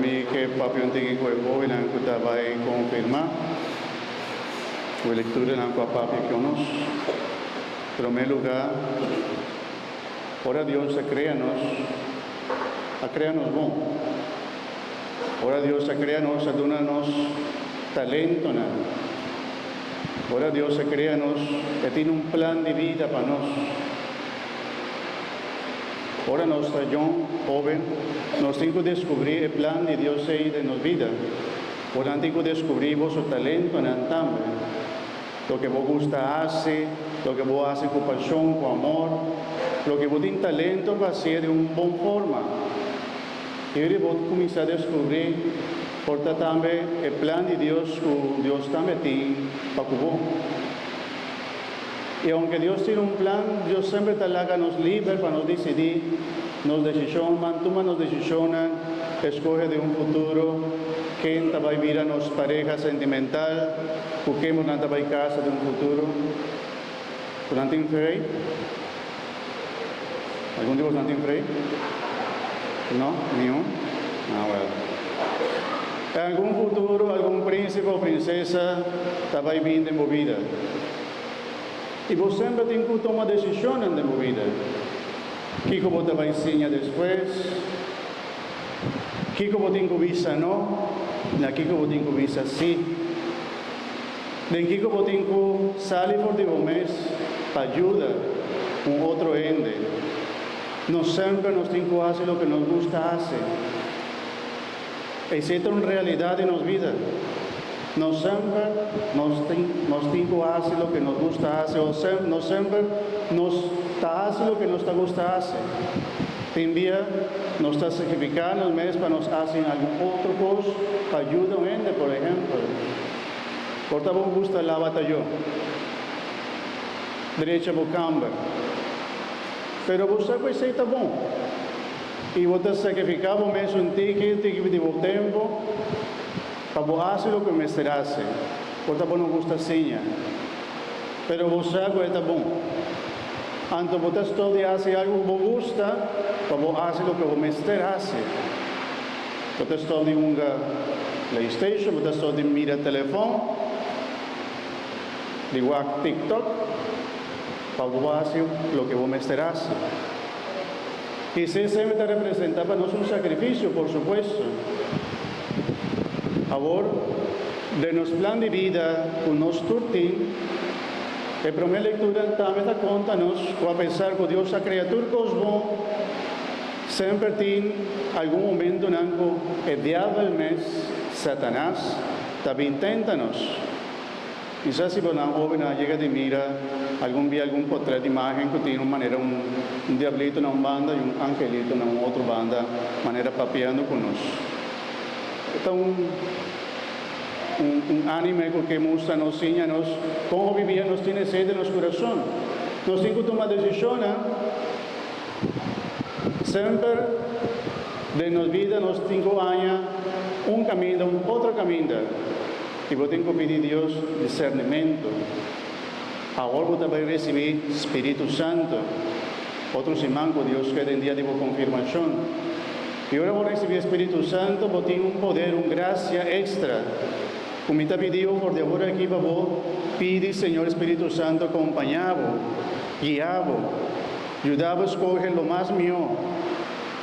mí que papi un tiki cuerpo y la encuta va a confirmar. O lectura la papi que nos. Pero en primer lugar, ora Dios a créanos bom. Ora Dios a créanos, a donar-nos talento. Ora Dios a créanos, que tiene un plan de vida para nós. Ora nós está joven, nós temos que descobrir o plan de Deus aí de nossa vida. Ora temos que descobrir vosso talento também. Lo que vos gusta hacer, lo que vos hace con pasión, con amor, lo que vos tiene talento para hacer de una buena forma. Y ahora vos comenzar a descubrir, porque también el plan de Dios, que Dios también tiene para vos. Y aunque Dios tiene un plan, Dios siempre te haga nos libres para nos decidir, nos decisiones, toma nos decisiones, escoge de un futuro, quién te va a vivir a nos pareja sentimental, porque nos va a casa de un futuro. ¿Durante un frey? ¿Algún de vosotros un frey? ¿No? ¿Ni uno? Bueno. En algún futuro, algún príncipe o princesa te va a vivir en tu vida. Y vos siempre tienes que tomar decisiones en tu vida. ¿Qué vos te va a enseñar después? ¿Qué vos tienes que visa no? ¿Qué vos tienes que visa sí? ¿De qué vos tienes que salir por de mes para ayudar a un otro ende? No siempre nos tenemos que hacer lo que nos gusta hacer. Existe una realidad en nuestra vida. No siempre nos tenemos que hacer lo que nos gusta hacer, o no siempre nos hace lo que nos gusta hacer. También nos está sacrificando el mes para nos hacer alguna otra cosa, para ayudar a un ende, por ejemplo. Por tanto, me gusta la batalla. Derecha por cambio. Pero você vai ser tá bom. E você sacrificar o mês um ticket de tempo para fazer o que me serase. Por tanto, não gusta senha. Pero você vai tá bom. Anto você estudia fazer algo que você gusta, para fazer o que você serase. Você estudia PlayStation, você estudia mira telefone, igual TikTok, para hacer lo que vos me serás. Y si se me representa para nosotros un sacrificio, por supuesto. Ahora, de nuestro plan de vida, con nuestro turtín, la primera lectura también da cuenta que a pesar que Dios es criatura cosmos, siempre tiene algún momento en el diablo del mes, Satanás, también intenta-nos. Quizás si una joven llega de mira algún día algún portrait de imagen que tiene una manera un diablito en una banda y un angelito en otra banda, manera papeando con nosotros. Este es un anime que muestra, nos enseña cómo vivir, nos tiene sed en nuestro corazón. Nos tenemos que tomar decisiones. Siempre de nuestra vida, nos 5 años, un camino, otro camino. Y vos tengo que pedir a Dios discernimiento. Ahora vos vais a recibir Espíritu Santo. Otros irmãos con Dios que en día de confirmación. Y ahora vos recibir Espíritu Santo, vos tenés un poder, una gracia extra. Como me está pidiendo por de ahora aquí, vos pide, Señor Espíritu Santo, acompañado, guiado, ayudado a escoger lo más mío.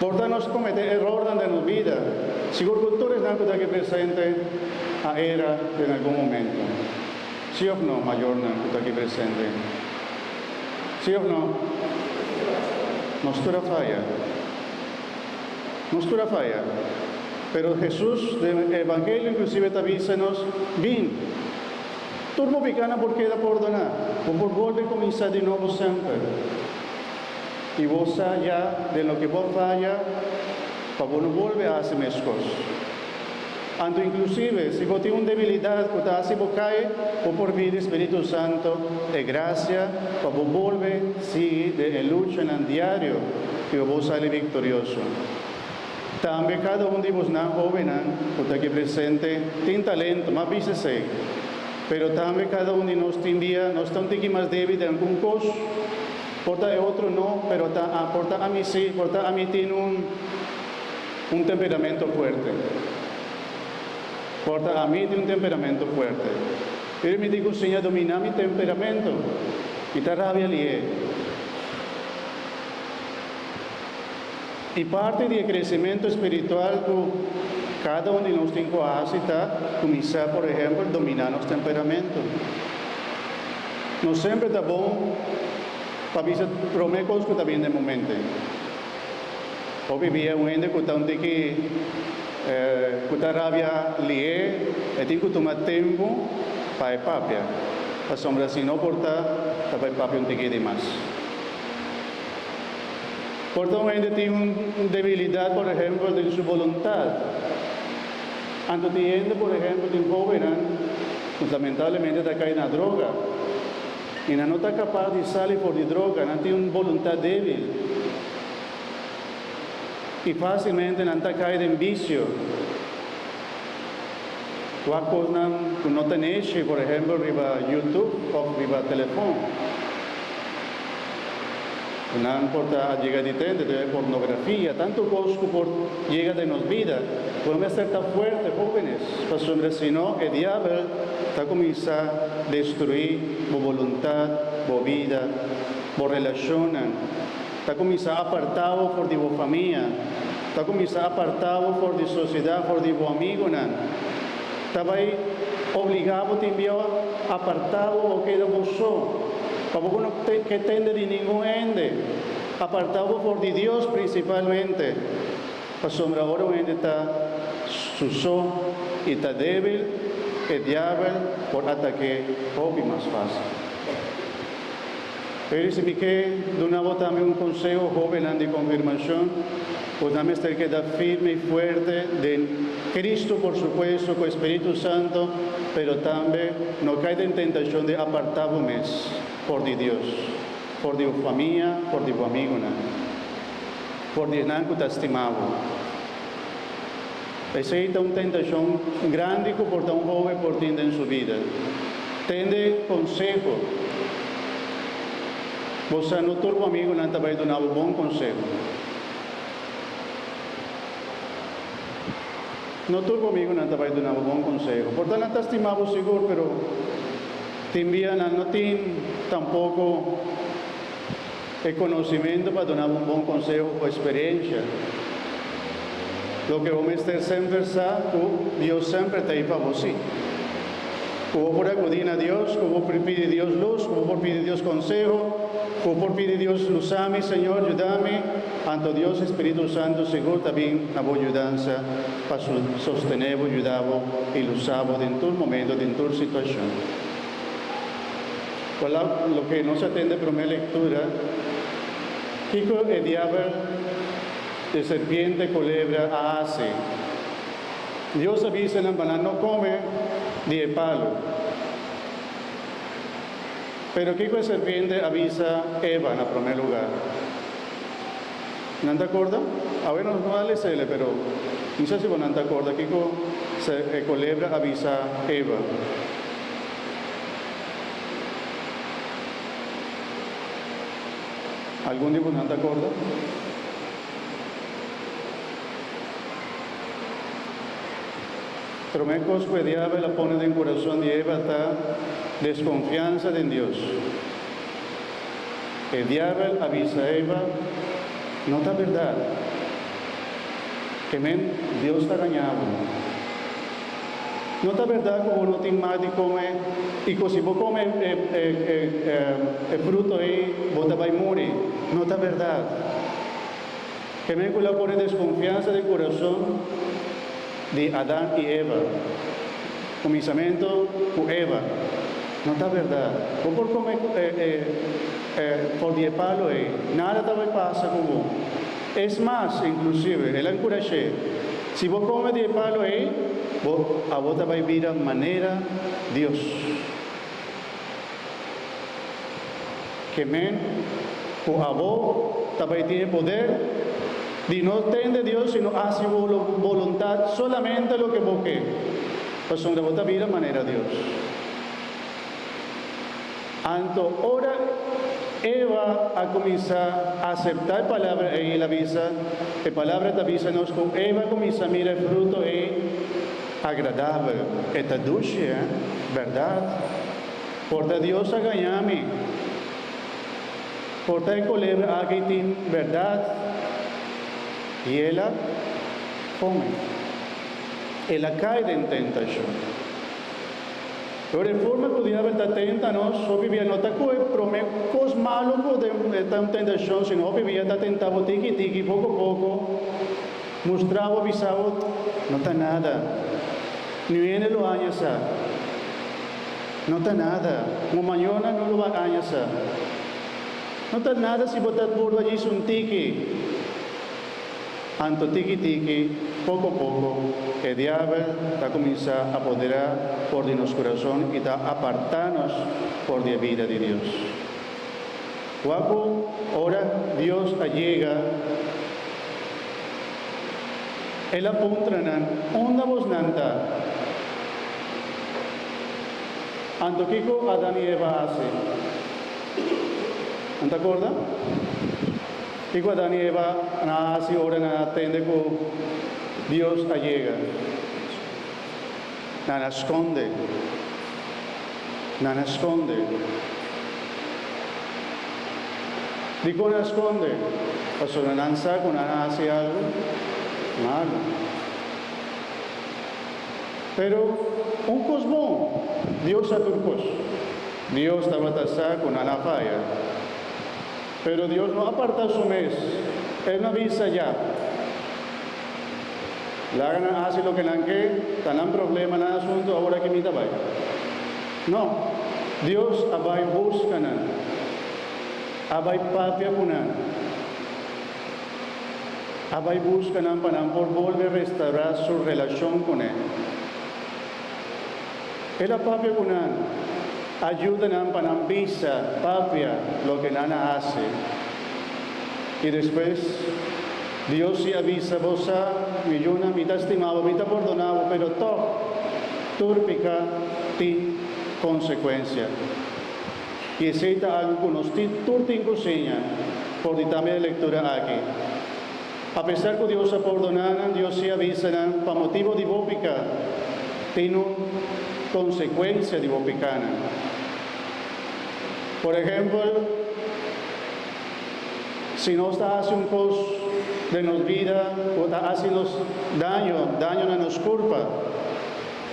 Por darnos cometer error en nuestra vida. Seguro que todos están aquí presentes a era en algún momento. ¿Sí o no, mayor que está aquí presente? ¿Sí o no? Nuestra falla. Nuestra falla. Pero Jesús del Evangelio inclusive te avísanos, bien, turbo picana porque da perdonar, por volver a comenzar de nuevo siempre. Y vos allá de lo que vos falla, para vos no volver a hacer más cosas. Anto inclusive, si vos tienes una debilidad que te hace vos caer, vos por vida Espíritu Santo de gracia, para vos volver a seguir de lucha en el diario, y vos sale victorioso. También cada uno de vos, joven, que está aquí presente, tiene talento, más veces pero también cada uno de nosotros no está un poquito más débil de algún cosa. Porta de otro no, pero porta a mí sí, porta a mí tiene un temperamento fuerte. Porta a mí tiene un temperamento fuerte. Pero me digo, Señor, domina mi temperamento. Y te rabia lié. Y parte del crecimiento espiritual que cada uno de nosotros tiene que hacer, comenzar, por ejemplo, a dominar los temperamentos. No siempre está bueno para prometer cosas que está bien de momento. O vivía un ende que está que rabia lié, y tiene que tomar tiempo para el papia. La sombra, si no porta, para el papia un tiquito más. Porta un ende tiene una debilidad, por ejemplo, de su voluntad. Antes de por ejemplo, de un joven, pues lamentablemente está caído en la droga. Y no está capaz de salir por la droga, no tiene una voluntad débil. Y fácilmente no está caído en vicio. Cualquier cosa que no tiene, por ejemplo, arriba YouTube o arriba teléfono. No importa llegar de pornografía, tanto cosas que por llega de nos vida. Podemos ser tan fuertes, jóvenes, pero si no, el diablo está comenzando a destruir tu voluntad, tu vida, tu relación. Está comenzando a apartar por tu familia, está comenzando a apartar por tu sociedad, por tu amigo. Está ahí obligado también a apartar o que era vos. Para no que tende de ningún ende, apartado por Dios principalmente. Para ahora un ende está suso y está débil, el diablo por ataque poco más fácil. Pero si me que de una vez también un consejo joven de confirmación, pues dame estar que da firme y fuerte de Cristo, por supuesto, con el Espíritu Santo, pero también no cae en tentación de apartarme por Dios, por tu familia, por tu amigo, por Dios que te estimado. Esa es una tentación grande que porta un joven por ti en su vida. Tende consejo. Vos no tu amigo no te va a dar un buen consejo. No tu amigo no te va a dar un buen consejo. Por tanto, no te estimamos seguro, pero también no tiene tampoco el conocimiento para dar un buen consejo o experiencia. Lo que vamos a hacer siempre es que Dios siempre está ahí para vos. Como por acudir a Dios, como por pedir a Dios luz, como por pedir a Dios consejo, como por pedir a Dios luzame, Señor, ayúdame. Ante Dios, Espíritu Santo, seguro también la ayudanza para sostener, ayudar y luzar en todo momento, en toda situación. Lo que no se atiende por mi lectura, Kiko el diablo de serpiente, culebra, hace. Dios avisa en la banana, no come de palo. Pero Kiko el serpiente avisa Eva en el primer lugar. ¿No te acuerdas? A ver, no vale serle, pero no sé si no te acuerdas. Kiko el culebra avisa Eva. ¿Algún día no te acuerdas? Pero me cosco el diablo la pone en el corazón de Eva, está desconfianza en Dios. El diablo avisa a Eva, no está verdad, que Dios está engañado. No está verdad que uno tiene más de comer, y que si vos comes el fruto ahí, vos te vas a morir. No está verdad. Que me pone desconfianza del corazón de Adán y Eva. Comenzamiento con Eva. No está verdad. Vos por comer por 10 palos ahí, nada te va a pasar con vos. Es más, inclusive, el encouragé. Si vos comes 10 palos ahí, a vos te va a vivir a manera Dios. Que a vos te va a tener poder de no tener Dios, sino hacer voluntad solamente lo que vos querés. Pues donde vos te vivir a manera Dios. Anto, ahora Eva a começar a aceptar a palavra e ela avisa, a palavra da avisa nos com Eva começa a mirar fruto é agradável, é doce, verdade? Porta Deus a ganhar-me, porta a culebra aqui tem verdade, e ela come, ela cai em tentação. Pero de forma que o diabo está tentando-nos, o vivia não está com cos malos de tentação, senão o vivia está tentando tiki pouco a pouco, mostrava, avisava, não está nada, nem ele lo añasa, não está nada, uma manhã não lo vai añasa, não está nada se botar por allí um tiki, anto tiki, pouco a pouco, o diabo está começando a apoderar por de nosso coração e está apartando-nos por da vida de Deus. Quando ora Deus chega, Ele aponta onde vos nanta. Anto Kiko Adán e Eva hace. ¿No te acuerdas? Kiko Adán y Eva hace ora na atende con Dios llega. Nada esconde. Digo no esconde. Pasó una lanza con nada hace algo malo. Pero un cosmo, Dios a turcos. Dios estaba tasado con una falla. Pero Dios no aparta su mes. Él no avisa ya. La gana hace lo que la que, tan problema, nada asunto, ahora que me da vaya. No, Dios abai buscan, abai papia punan, abai buscan para por volver a restaurar su relación con Él. Él a papia punan, ayudan para visa, papia, lo que nana hace. Y después, Dios se avisa, vos mi yuna, mi estimado, mi perdonado, pero todo, turpica, ti consecuencia. Y aceita algo con los turtin cocina, por también lectura aquí. A pesar que Dios ha perdonado, Dios se avisa, para motivo de bopica, tiene consecuencia de bopicana. Por ejemplo, si no está haciendo un cos de nos vida, o está haciendo daño a nos culpa,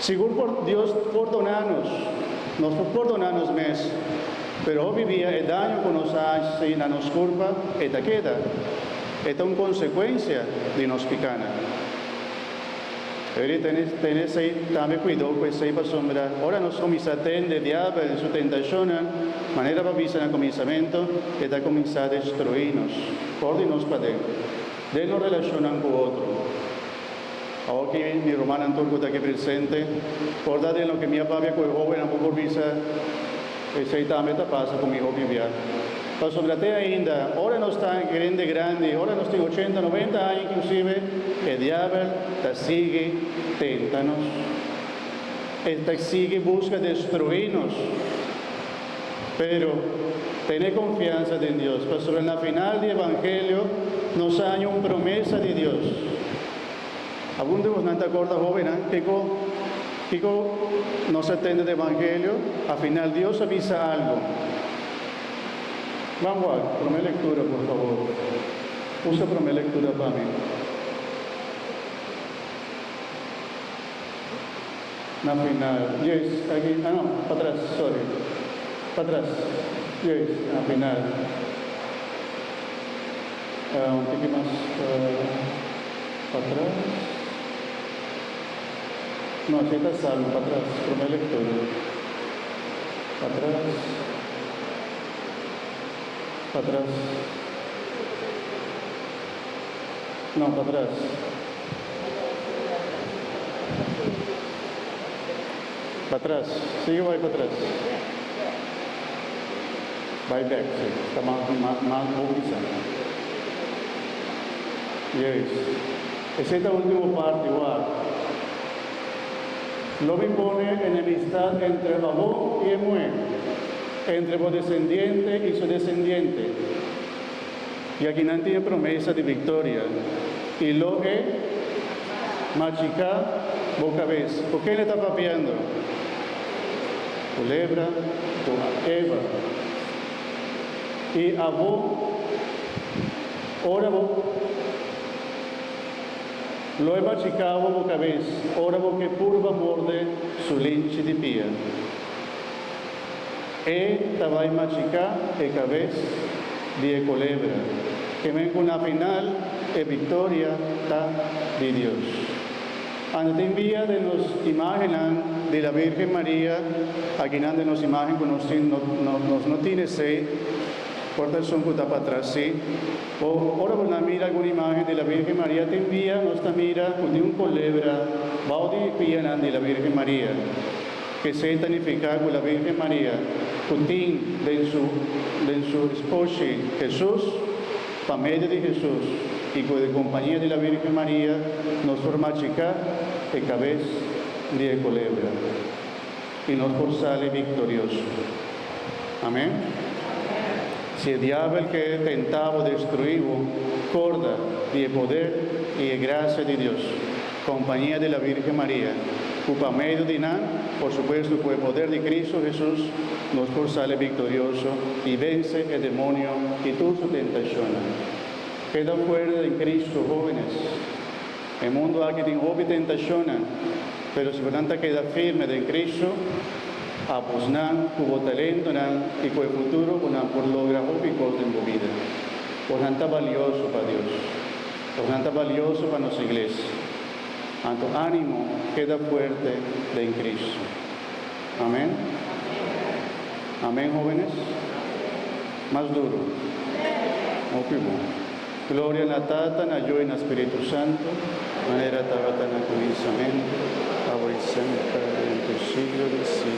seguro por Dios perdonarnos, nos perdonarnos mes, pero hoy vivía el daño que nos hace a nos culpa, esta queda, esta es una consecuencia de nos picana. Tenés ahí también cuidado con esa sombra. Ahora nos comienza de diablo en su tentación, manera para avisar al comenzamiento, que está comenzando a destruirnos, por nos para dentro. De nos relacionan con otro. Ahora que mi hermana Anturco está aquí presente, por dar de lo que mi papá con el joven, a poco visa, ese también pasa con mi joven viaje. Pero sobre ti ainda, ahora no está grande, ahora no tiene 80, 90 años inclusive, el diablo te sigue tentándonos, él te sigue busca destruirnos, pero ten confianza en Dios, pues sobre la final del Evangelio nos hay una promesa de Dios. ¿Algún de vosotros no te acuerdas, joven, Kiko no se atiende del Evangelio, al final Dios avisa algo. Vamos a poner lectura, por favor. Usa poner lectura para mí. La final. Yes, aquí. No, para atrás, sorry. Para atrás. Yes, la final. Un poquito más para atrás. No, aquí está salvo, para atrás. Poner lectura. Para atrás. Para atrás. No, para atrás. Para atrás. Sigue, vai para atrás. Vai back, sí. Está más movilizado. Yes. Esa es la última parte, igual. Lo me pone enemistad entre el varón y el mujer. entre vos descendiente y su descendiente. Y aquí no tiene promesa de victoria. Y lo que machica boca vez. ¿Por qué le está papeando? Culebra, tu Eva. Y a vos, ora vos, lo he machicado boca vez, ora vos que purva morde su linche de pia. Tabay machica e cabez de culebra. Que ven con la final e victoria ta de Dios. Ante envía de nos imaginan de la Virgen María, aquí de nos imagen con no tiene sed, corta el son que está para atrás, sí. O ahora por la mira alguna imagen de la Virgen María te envía, nuestra mira con un culebra, baudi pianan de la Virgen María, que se tanifica con la Virgen María, cutín de su esposo Jesús, para medio de Jesús, y con la compañía de la Virgen María, nos forma chica y cabeza de culebra, y nos sale victorioso. Amén. Si el diablo que tentaba destruir, corda de poder y de gracia de Dios, compañía de la Virgen María, para medio de nada, por supuesto, con el poder de Cristo Jesús, nos sale victorioso y vence el demonio y toda su tentación. Queda fuerte en Cristo, jóvenes. El mundo aquí tiene obvias tentaciones, pero si por tanto queda firme en Cristo, aposnan, cubo talento, y con el futuro, por lograr y cosas en tu vida. Por tanto, valioso para Dios. Por tanto, valioso para nuestra iglesia. Tanto ánimo, queda fuerte en Cristo. Amén. Amén, jóvenes. Más duro. Muy bueno. Gloria a la Tata, na Yo y na Espíritu Santo, manera tabata na comienzamento, ahora y siempre, en tu siglo de siglos.